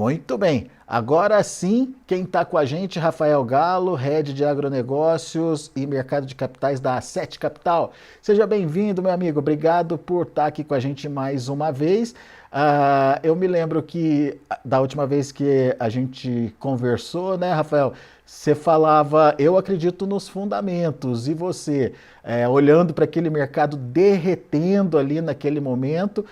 Muito bem. Agora sim, quem está com a gente, Rafael Galo, Head de Agronegócios e Mercado de Capitais da A7 Capital. Seja bem-vindo, meu amigo. Obrigado por estar aqui com a gente mais uma vez. Eu me lembro que da última vez que a gente conversou, né, Rafael? Você falava, eu acredito nos fundamentos, e você, olhando para aquele mercado derretendo ali naquele momento,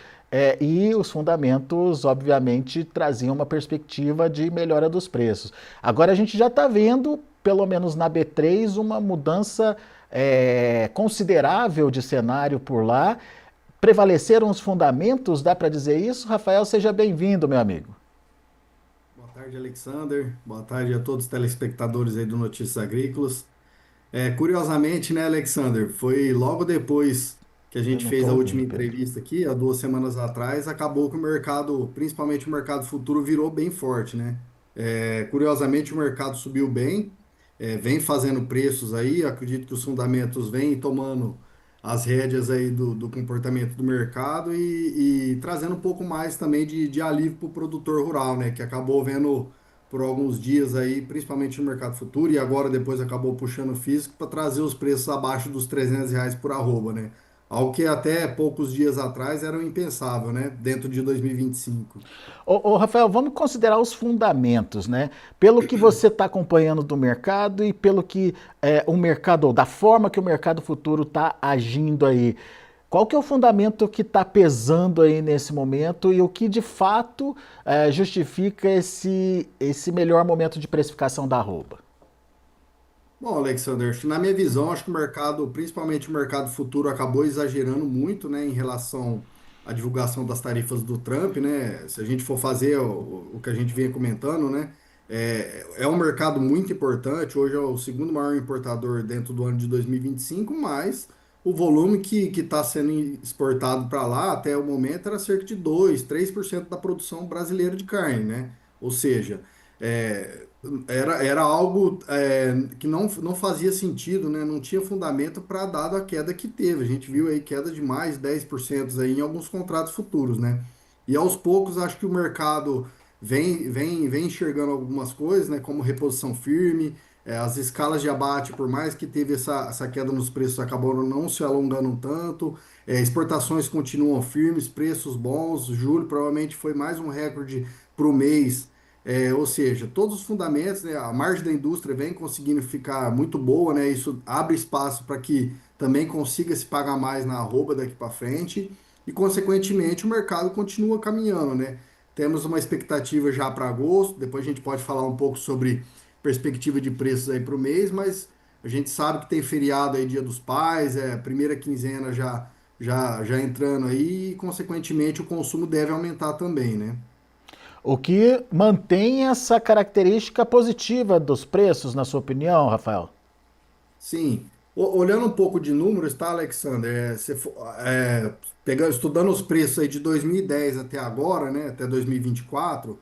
e os fundamentos, obviamente, traziam uma perspectiva de melhora dos preços. Agora a gente já está vendo, pelo menos na B3, uma mudança considerável de cenário por lá. Prevaleceram os fundamentos, dá para dizer isso? Rafael, seja bem-vindo, meu amigo. Boa tarde, Alexander. Boa tarde a todos os telespectadores aí do Notícias Agrícolas. Curiosamente, né, Alexander, foi logo depois que a Eu gente não fez estou a ouvindo, última Pedro. entrevista aqui, há 2 semanas atrás, acabou que o mercado, principalmente o mercado futuro, virou bem forte, né? Curiosamente, o mercado subiu bem, vem fazendo preços aí, acredito que os fundamentos vêm tomando as rédeas aí do comportamento do mercado e trazendo um pouco mais também de alívio para o produtor rural, né? Que acabou vendo por alguns dias aí, principalmente no mercado futuro, e agora depois acabou puxando o físico para trazer os preços abaixo dos R$ 300 por arroba, né? Algo que até poucos dias atrás era impensável, né? Dentro de 2025. Rafael, vamos considerar os fundamentos, né? Pelo que você está acompanhando do mercado e pelo que o mercado, ou da forma que o mercado futuro está agindo aí. Qual que é o fundamento que está pesando aí nesse momento e o que de fato justifica esse melhor momento de precificação da arroba? Bom, Alexander, acho que na minha visão, acho que o mercado, principalmente o mercado futuro, acabou exagerando muito, né, em relação à divulgação das tarifas do Trump, né? Se a gente for fazer o que a gente vinha comentando, né, é um mercado muito importante. Hoje é o segundo maior importador dentro do ano de 2025, mas o volume que está sendo exportado para lá até o momento era cerca de 2, 3% da produção brasileira de carne, né? Ou seja, é, era algo que não fazia sentido, né? Não tinha fundamento para dado a queda que teve. A gente viu aí queda de mais de 10% aí em alguns contratos futuros, né? E aos poucos acho que o mercado vem enxergando algumas coisas, né? Como reposição firme, as escalas de abate, por mais que teve essa queda nos preços, acabaram não se alongando tanto. Exportações continuam firmes, preços bons. Julho provavelmente foi mais um recorde para o mês, ou seja, todos os fundamentos, né, a margem da indústria vem conseguindo ficar muito boa, né? Isso abre espaço para que também consiga se pagar mais na arroba daqui para frente e, consequentemente, o mercado continua caminhando, né? Temos uma expectativa já para agosto, depois a gente pode falar um pouco sobre perspectiva de preços aí para o mês, mas a gente sabe que tem feriado aí, Dia dos Pais, primeira quinzena já entrando aí e, consequentemente, o consumo deve aumentar também, né? O que mantém essa característica positiva dos preços, na sua opinião, Rafael? Sim, olhando um pouco de números, tá, Alexander? Estudando os preços aí de 2010 até agora, né, até 2024,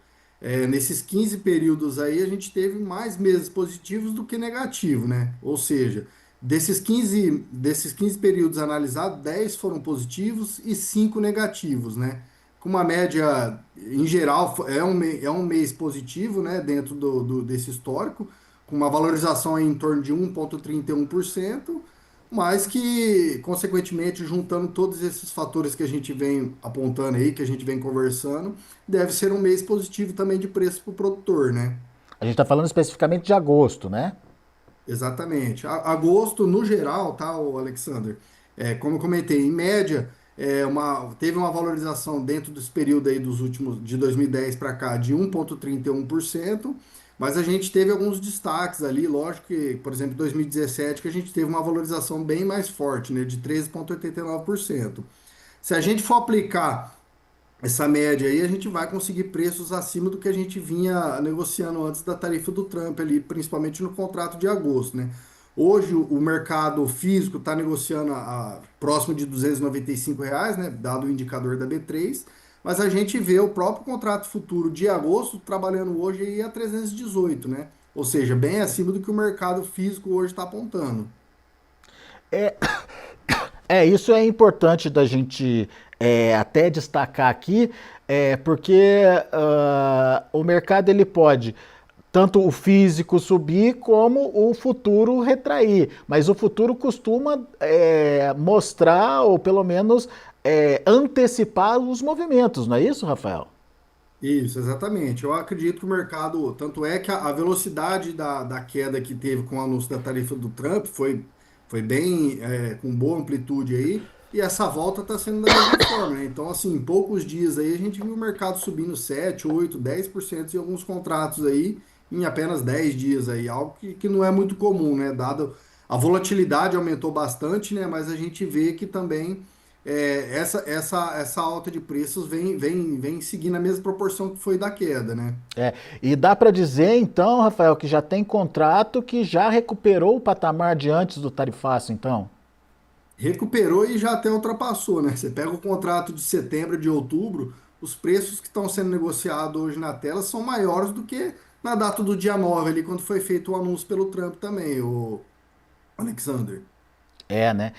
nesses 15 períodos aí a gente teve mais meses positivos do que negativos, né? Ou seja, desses quinze períodos analisados, 10 foram positivos e 5 negativos, né? Com uma média, em geral, é um mês positivo, né, dentro desse histórico, com uma valorização aí em torno de 1,31%, mas que, consequentemente, juntando todos esses fatores que a gente vem apontando aí, que a gente vem conversando, deve ser um mês positivo também de preço para o produtor, né? A gente está falando especificamente de agosto, né? Exatamente. Agosto, no geral, tá, o Alexander? Como eu comentei, em média, teve uma valorização dentro desse período aí dos últimos, de 2010 para cá, de 1,31%, mas a gente teve alguns destaques ali, lógico que, por exemplo, em 2017, que a gente teve uma valorização bem mais forte, né, de 13,89%. Se a gente for aplicar essa média aí, a gente vai conseguir preços acima do que a gente vinha negociando antes da tarifa do Trump ali, principalmente no contrato de agosto, né? Hoje o mercado físico está negociando próximo de R$ 295, né? Dado o indicador da B3, mas a gente vê o próprio contrato futuro de agosto trabalhando hoje aí a 318, né? Ou seja, bem acima do que o mercado físico hoje está apontando. Isso é importante da gente até destacar aqui. É porque o mercado ele pode tanto o físico subir como o futuro retrair, mas o futuro costuma mostrar ou pelo menos antecipar os movimentos, não é isso, Rafael? Isso, exatamente. Eu acredito que o mercado, tanto é que a velocidade da queda que teve com o anúncio da tarifa do Trump foi bem, com boa amplitude aí, e essa volta está sendo da mesma forma, né? Então, assim, em poucos dias aí a gente viu o mercado subindo 7, 8, 10% em alguns contratos aí, em apenas 10 dias aí, algo que não é muito comum, né? Dado a volatilidade aumentou bastante, né? Mas a gente vê que também essa alta de preços vem seguindo a mesma proporção que foi da queda, né? É, e dá para dizer então, Rafael, que já tem contrato que já recuperou o patamar de antes do tarifaço, então? Recuperou e já até ultrapassou, né? Você pega o contrato de setembro, de outubro, os preços que estão sendo negociados hoje na tela são maiores do que na data do dia 9 ali, quando foi feito o anúncio pelo Trump também, o Alexander. É, né?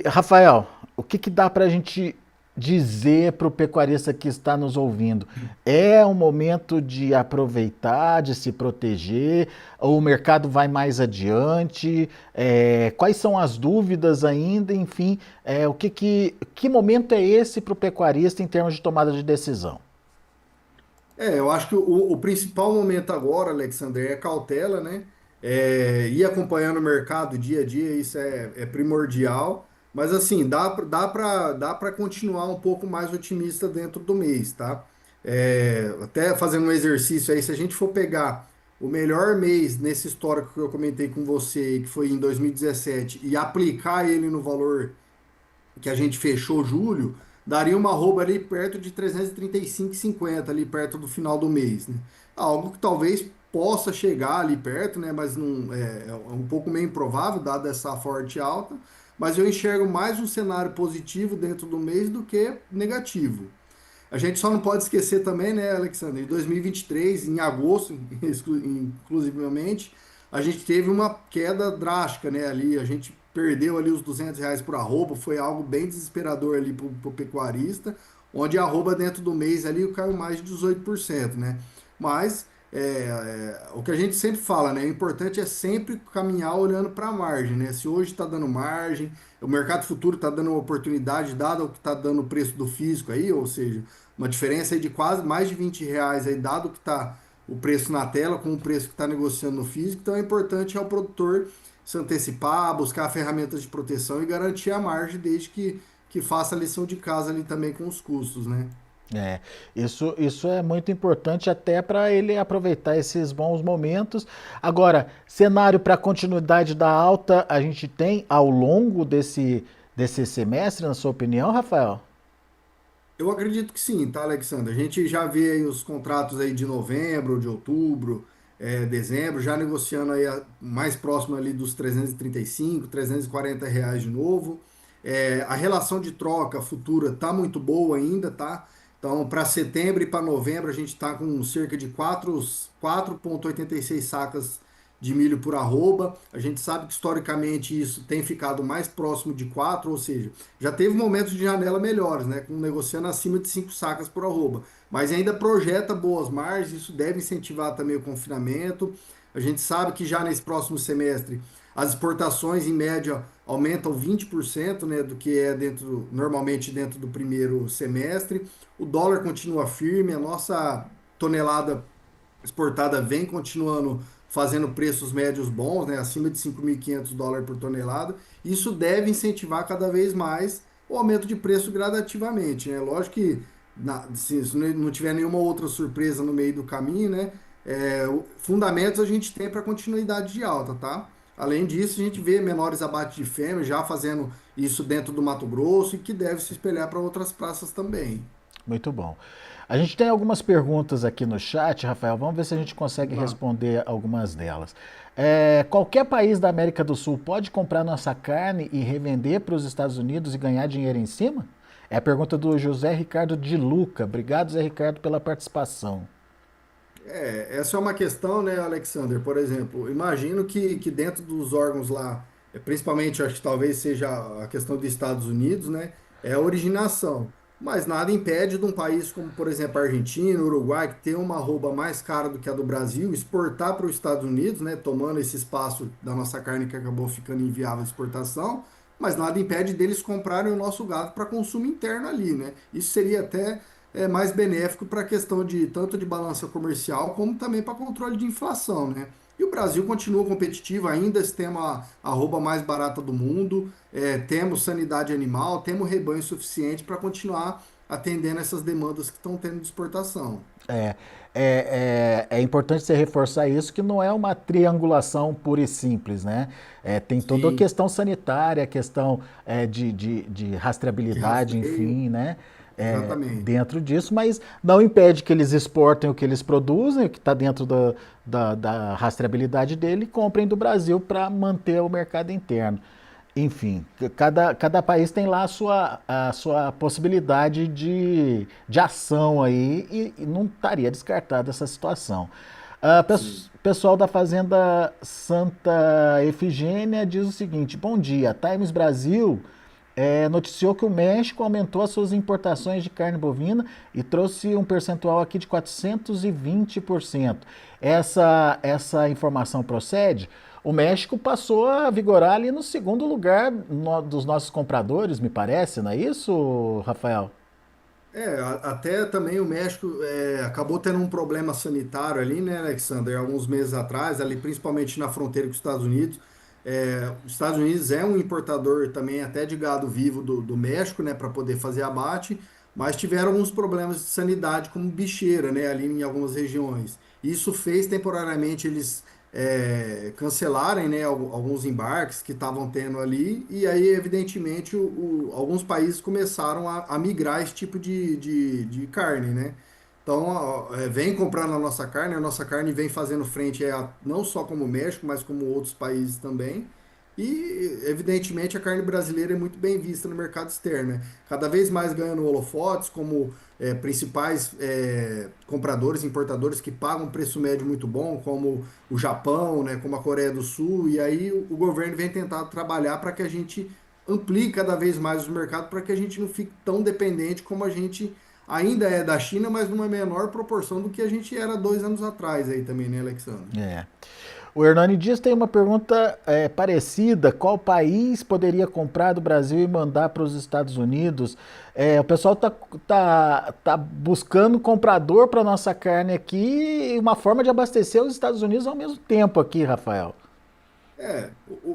Rafael, o que dá para a gente dizer para o pecuarista que está nos ouvindo? É um momento de aproveitar, de se proteger, ou o mercado vai mais adiante? Quais são as dúvidas ainda? Enfim, que momento é esse para o pecuarista em termos de tomada de decisão? Eu acho que o principal momento agora, Alexander, é cautela, né? Ir acompanhando o mercado dia a dia, isso é primordial. Mas assim, dá para continuar um pouco mais otimista dentro do mês, tá? Até fazendo um exercício aí, se a gente for pegar o melhor mês nesse histórico que eu comentei com você, que foi em 2017, e aplicar ele no valor que a gente fechou julho, daria uma arroba ali perto de 335,50 ali perto do final do mês, né? Algo que talvez possa chegar ali perto, né? Mas não é um pouco meio improvável dada essa forte alta. Mas eu enxergo mais um cenário positivo dentro do mês do que negativo. A gente só não pode esquecer também, né, Alexandre, em 2023, em agosto, inclusivamente, a gente teve uma queda drástica, né, ali, a gente perdeu ali os R$ 200 por arroba, foi algo bem desesperador ali para o pecuarista, onde a arroba dentro do mês ali caiu mais de 18%, né, mas o que a gente sempre fala, né, o importante é sempre caminhar olhando para a margem, né, se hoje está dando margem, o mercado futuro está dando uma oportunidade, dado o que está dando o preço do físico aí, ou seja, uma diferença aí de quase mais de R$ 20 aí, dado que está o preço na tela com o preço que está negociando no físico. Então é importante ao produtor se antecipar, buscar ferramentas de proteção e garantir a margem desde que faça a lição de casa ali também com os custos, né? É, isso é muito importante até para ele aproveitar esses bons momentos. Agora, cenário para continuidade da alta, a gente tem ao longo desse semestre, na sua opinião, Rafael? Eu acredito que sim, tá, Alexandre? A gente já vê aí os contratos aí de novembro, de outubro, dezembro, já negociando aí mais próximo ali dos 335, R$ 340 de novo. A relação de troca futura tá muito boa ainda, tá? Então, para setembro e para novembro, a gente está com cerca de 4,86 sacas de milho por arroba. A gente sabe que historicamente isso tem ficado mais próximo de 4, ou seja, já teve momentos de janela melhores, né? Com negociando acima de 5 sacas por arroba. Mas ainda projeta boas margens, isso deve incentivar também o confinamento. A gente sabe que já nesse próximo semestre as exportações em média aumentam 20%, né, do que é normalmente dentro do primeiro semestre. O dólar continua firme, a nossa tonelada exportada vem continuando fazendo preços médios bons, né, acima de US$ 5.500 por tonelada. Isso deve incentivar cada vez mais o aumento de preço gradativamente, né? Lógico que se não tiver nenhuma outra surpresa no meio do caminho, né, fundamentos a gente tem para continuidade de alta, tá? Além disso, a gente vê menores abates de fêmea já fazendo isso dentro do Mato Grosso e que deve se espelhar para outras praças também. Muito bom. A gente tem algumas perguntas aqui no chat, Rafael. Vamos ver se a gente consegue Tá? responder algumas delas. Qualquer país da América do Sul pode comprar nossa carne e revender para os Estados Unidos e ganhar dinheiro em cima? É a pergunta do José Ricardo de Luca. Obrigado, José Ricardo, pela participação. Essa é uma questão, né, Alexander? Por exemplo, imagino que dentro dos órgãos lá, principalmente acho que talvez seja a questão dos Estados Unidos, né, é a originação. mas nada impede de um país como, por exemplo, a Argentina, o Uruguai, que tem uma arroba mais cara do que a do Brasil, exportar para os Estados Unidos, né, tomando esse espaço da nossa carne que acabou ficando inviável a exportação, mas nada impede deles comprarem o nosso gado para consumo interno ali, né? Isso seria até mais benéfico para a questão de tanto de balança comercial como também para controle de inflação, né? E o Brasil continua competitivo ainda, temos a arroba mais barata do mundo, temos sanidade animal, temos rebanho suficiente para continuar atendendo essas demandas que estão tendo de exportação. É, é importante você reforçar isso, que não é uma triangulação pura e simples, né? Tem toda a Sim, questão sanitária, a questão de de rastreabilidade, rastreio, enfim, né? exatamente. Dentro disso, mas não impede que eles exportem o que eles produzem, o que está dentro da rastreabilidade dele, e comprem do Brasil para manter o mercado interno. Enfim, cada país tem lá a sua possibilidade de ação aí e não estaria descartada essa situação. Sim. Pessoal da Fazenda Santa Efigênia diz o seguinte: bom dia, Times Brasil noticiou que o México aumentou as suas importações de carne bovina e trouxe um percentual aqui de 420%. Essa informação procede? O México passou a vigorar ali no segundo lugar dos nossos compradores, me parece, não é isso, Rafael? Até também o México acabou tendo um problema sanitário ali, né, Alexander, alguns meses atrás, ali principalmente na fronteira com os Estados Unidos. Os Estados Unidos é um importador também até de gado vivo do México, né, para poder fazer abate, mas tiveram alguns problemas de sanidade, como bicheira, né, ali em algumas regiões. Isso fez temporariamente eles cancelarem, né, alguns embarques que estavam tendo ali, e aí, evidentemente, alguns países começaram a migrar esse tipo de carne, né? Então, ó, vem comprando a nossa carne vem fazendo frente não só como o México, mas como outros países também. E, evidentemente, a carne brasileira é muito bem vista no mercado externo, né? Cada vez mais ganhando holofotes como principais compradores, importadores que pagam um preço médio muito bom, como o Japão, né, como a Coreia do Sul. E aí o governo vem tentar trabalhar para que a gente amplie cada vez mais o mercado, para que a gente não fique tão dependente como a gente ainda é da China, mas numa menor proporção do que a gente era 2 anos atrás aí também, né, Alexandre? É. O Hernani Dias tem uma pergunta parecida. Qual país poderia comprar do Brasil e mandar para os Estados Unidos? O pessoal tá buscando comprador para nossa carne aqui e uma forma de abastecer os Estados Unidos ao mesmo tempo aqui, Rafael.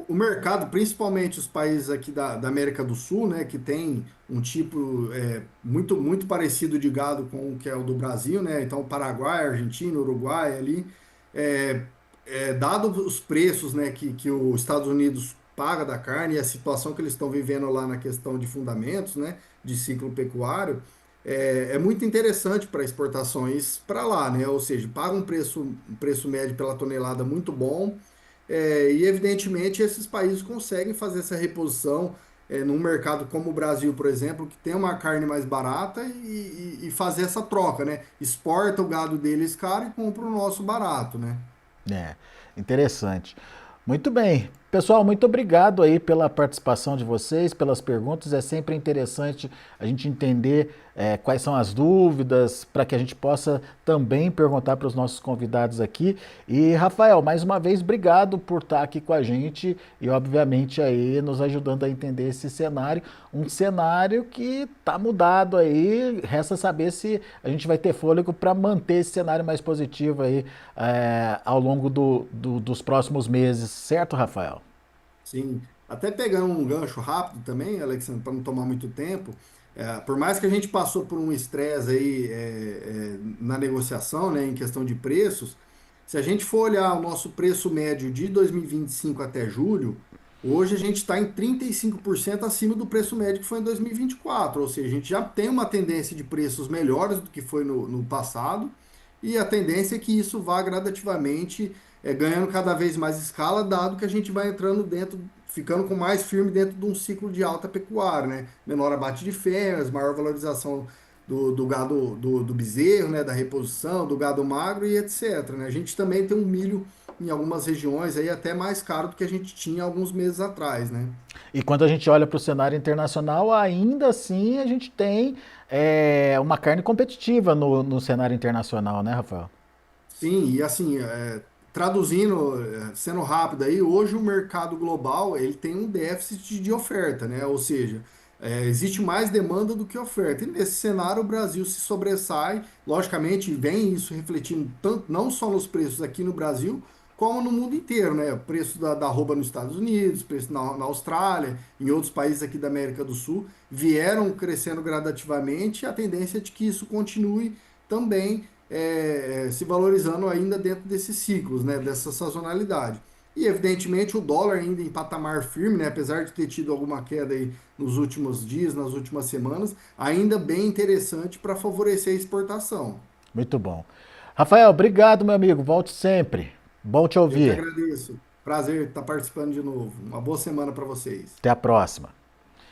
O mercado, principalmente os países aqui da América do Sul, né, que tem um tipo muito parecido de gado com o que é o do Brasil, né, então Paraguai, Argentina, Uruguai ali, dado os preços, né, que os Estados Unidos paga da carne e a situação que eles estão vivendo lá na questão de fundamentos, né, de ciclo pecuário, é muito interessante para exportações para lá, né, ou seja, paga um preço médio pela tonelada muito bom, e evidentemente esses países conseguem fazer essa reposição num mercado como o Brasil, por exemplo, que tem uma carne mais barata e fazer essa troca, né? Exporta o gado deles caro e compra o nosso barato, né? É, interessante. Muito bem. Pessoal, muito obrigado aí pela participação de vocês, pelas perguntas. É sempre interessante a gente entender quais são as dúvidas, para que a gente possa também perguntar para os nossos convidados aqui. E, Rafael, mais uma vez, obrigado por estar aqui com a gente e, obviamente, aí nos ajudando a entender esse cenário. Um cenário que está mudado aí. Resta saber se a gente vai ter fôlego para manter esse cenário mais positivo aí ao longo dos próximos meses, certo, Rafael? Sim. Até pegando um gancho rápido também, Alexandre, para não tomar muito tempo, por mais que a gente passou por um estresse aí na negociação, né, em questão de preços, se a gente for olhar o nosso preço médio de 2025 até julho, hoje a gente está em 35% acima do preço médio que foi em 2024, ou seja, a gente já tem uma tendência de preços melhores do que foi no passado, e a tendência é que isso vá gradativamente ganhando cada vez mais escala, dado que a gente vai entrando dentro, ficando com mais firme dentro de um ciclo de alta pecuária, né? Menor abate de fêmeas, maior valorização do gado do bezerro, né? Da reposição, do gado magro e etc, né? A gente também tem um milho em algumas regiões aí até mais caro do que a gente tinha alguns meses atrás, né? E quando a gente olha para o cenário internacional, ainda assim a gente tem uma carne competitiva no cenário internacional, né, Rafael? Sim, e assim, traduzindo, sendo rápido aí, hoje o mercado global ele tem um déficit de oferta, né? Ou seja, existe mais demanda do que oferta. E nesse cenário o Brasil se sobressai, logicamente vem isso refletindo tanto, não só nos preços aqui no Brasil, como no mundo inteiro, né? O preço da arroba nos Estados Unidos, preço na Austrália, em outros países aqui da América do Sul, vieram crescendo gradativamente, e a tendência é de que isso continue também se valorizando ainda dentro desses ciclos, né, dessa sazonalidade. E, evidentemente, o dólar ainda em patamar firme, né, apesar de ter tido alguma queda aí nos últimos dias, nas últimas semanas, ainda bem interessante para favorecer a exportação. Muito bom. Rafael, obrigado, meu amigo. Volte sempre. Bom te Eu que ouvir. agradeço. Prazer estar participando de novo. Uma boa semana para vocês. Até a próxima.